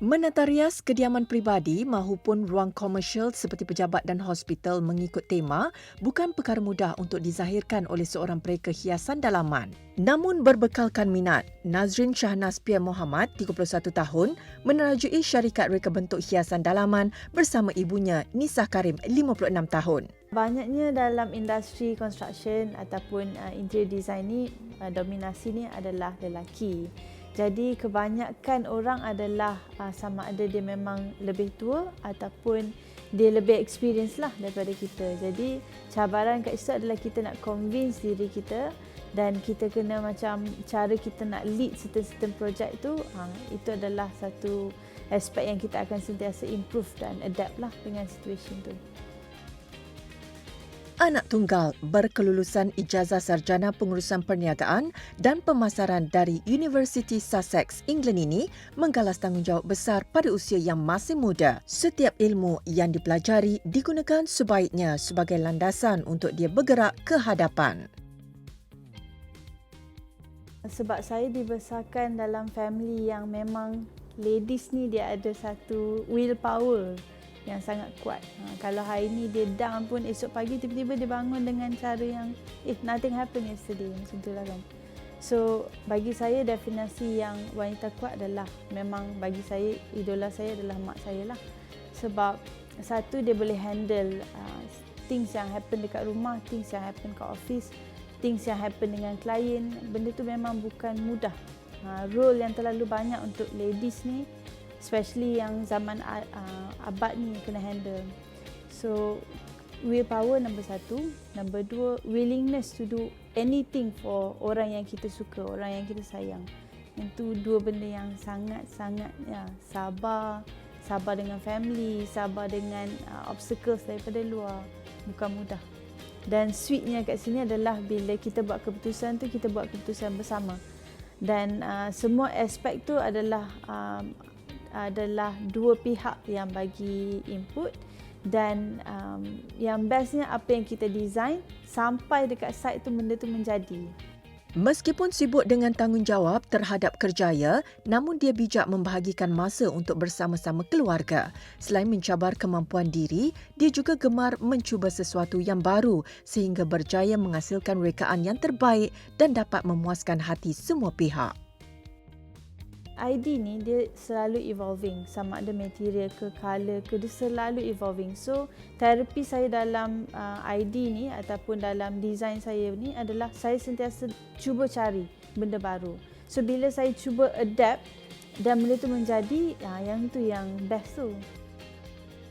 Menata rias kediaman peribadi mahupun ruang komersial seperti pejabat dan hospital mengikut tema bukan perkara mudah untuk dizahirkan oleh seorang pereka hiasan dalaman. Namun berbekalkan minat, Nazrin Shahnaz Pia Muhammad, 31 tahun, menerajui syarikat reka bentuk hiasan dalaman bersama ibunya Nisah Karim, 56 tahun. Banyaknya dalam industri construction ataupun interior design ni, dominasi ni adalah lelaki. Jadi kebanyakan orang adalah sama ada dia memang lebih tua ataupun dia lebih experience lah daripada kita. Jadi cabaran kat situ adalah kita nak convince diri kita dan kita kena macam cara kita nak lead certain project tu, itu adalah satu aspek yang kita akan sentiasa improve dan adapt lah dengan situation tu. Anak tunggal berkelulusan ijazah sarjana pengurusan perniagaan dan pemasaran dari University Sussex, England ini menggalas tanggungjawab besar pada usia yang masih muda. Setiap ilmu yang dipelajari digunakan sebaiknya sebagai landasan untuk dia bergerak ke hadapan. Sebab saya dibesarkan dalam family yang memang ladies ni dia ada satu willpower yang sangat kuat. Kalau hari ni dia down pun esok pagi tiba-tiba dia bangun dengan cara yang nothing happened yesterday, macam tu lah kan. So bagi saya definisi yang wanita kuat adalah memang bagi saya idola saya adalah mak saya lah. Sebab satu dia boleh handle things yang happen dekat rumah, things yang happen kat office, things yang happen dengan klien. Benda tu memang bukan mudah. Role yang terlalu banyak untuk ladies ni, especially yang zaman abad ni kena handle. So, willpower number satu. Number dua, willingness to do anything for orang yang kita suka, orang yang kita sayang. Itu dua benda yang sangat-sangat sabar. Sabar dengan family, sabar dengan obstacles daripada luar. Bukan mudah. Dan sweetnya kat sini adalah bila kita buat keputusan tu, kita buat keputusan bersama. Dan semua aspek tu adalah dua pihak yang bagi input dan yang bestnya apa yang kita design sampai dekat site tu benda tu menjadi. Meskipun sibuk dengan tanggungjawab terhadap kerjaya, namun dia bijak membahagikan masa untuk bersama-sama keluarga. Selain mencabar kemampuan diri, dia juga gemar mencuba sesuatu yang baru sehingga berjaya menghasilkan rekaan yang terbaik dan dapat memuaskan hati semua pihak. ID ni dia selalu evolving, sama ada material ke color ke, dia selalu evolving. So terapi saya dalam ID ni ataupun dalam design saya ni adalah saya sentiasa cuba cari benda baru. So bila saya cuba adapt dan benda tu menjadi, yang tu yang best tu.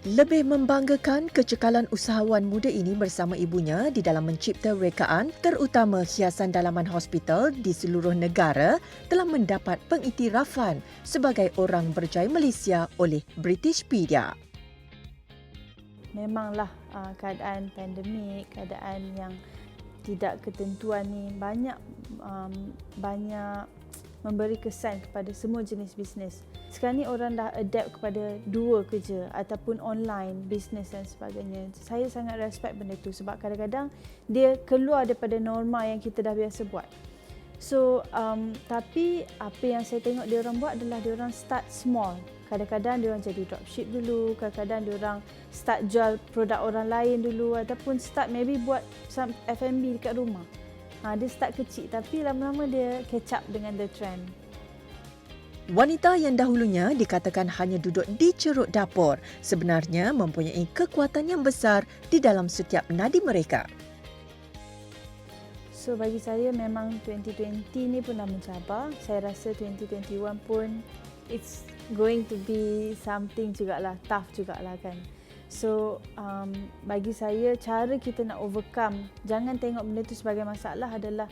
Lebih membanggakan kecekalan usahawan muda ini bersama ibunya di dalam mencipta rekaan terutama hiasan dalaman hospital di seluruh negara telah mendapat pengiktirafan sebagai orang berjaya Malaysia oleh Britishpedia. Memanglah keadaan pandemik, keadaan yang tidak ketentuan ni banyak memberi kesan kepada semua jenis bisnes. Sekarang ni orang dah adapt kepada dua kerja ataupun online bisnes dan sebagainya. Saya sangat respect benda tu sebab kadang-kadang dia keluar daripada norma yang kita dah biasa buat. So, tapi apa yang saya tengok dia orang buat adalah dia orang start small. Kadang-kadang dia orang jadi dropship dulu, kadang-kadang dia orang start jual produk orang lain dulu ataupun start maybe buat some F&B dekat rumah. Dia start kecil tapi lama-lama dia catch up dengan the trend. Wanita yang dahulunya dikatakan hanya duduk di ceruk dapur sebenarnya mempunyai kekuatan yang besar di dalam setiap nadi mereka. So bagi saya memang 2020 ni pun dah mencabar. Saya rasa 2021 pun it's going to be something jugalah, tough jugalah kan. So bagi saya cara kita nak overcome, jangan tengok benda tu sebagai masalah adalah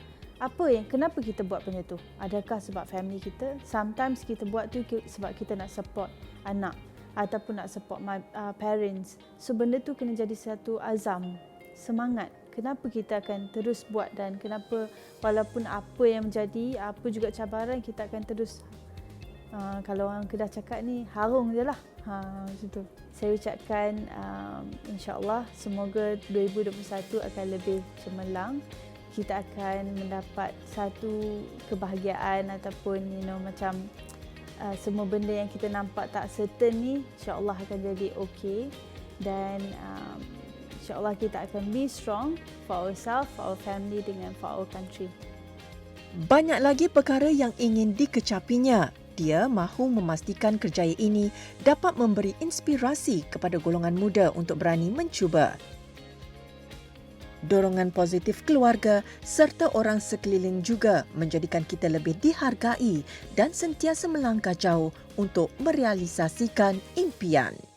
kenapa kita buat benda tu? Adakah sebab family kita? Sometimes kita buat tu sebab kita nak support anak ataupun nak support parents. So benda tu kena jadi satu azam, semangat. Kenapa kita akan terus buat dan kenapa walaupun apa yang menjadi, apa juga cabaran kita akan terus kalau orang Kedah cakap ni harung je lah. Macam tu. Saya ucapkan insya-Allah semoga 2021 akan lebih cemerlang. Kita akan mendapat satu kebahagiaan ataupun macam semua benda yang kita nampak tak certain ni insya-Allah akan jadi okey dan insya-Allah kita akan be strong for ourselves, for our family dengan for our country. Banyak lagi perkara yang ingin dikecapinya. Dia mahu memastikan kerjaya ini dapat memberi inspirasi kepada golongan muda untuk berani mencuba. Dorongan positif keluarga serta orang sekeliling juga menjadikan kita lebih dihargai dan sentiasa melangkah jauh untuk merealisasikan impian.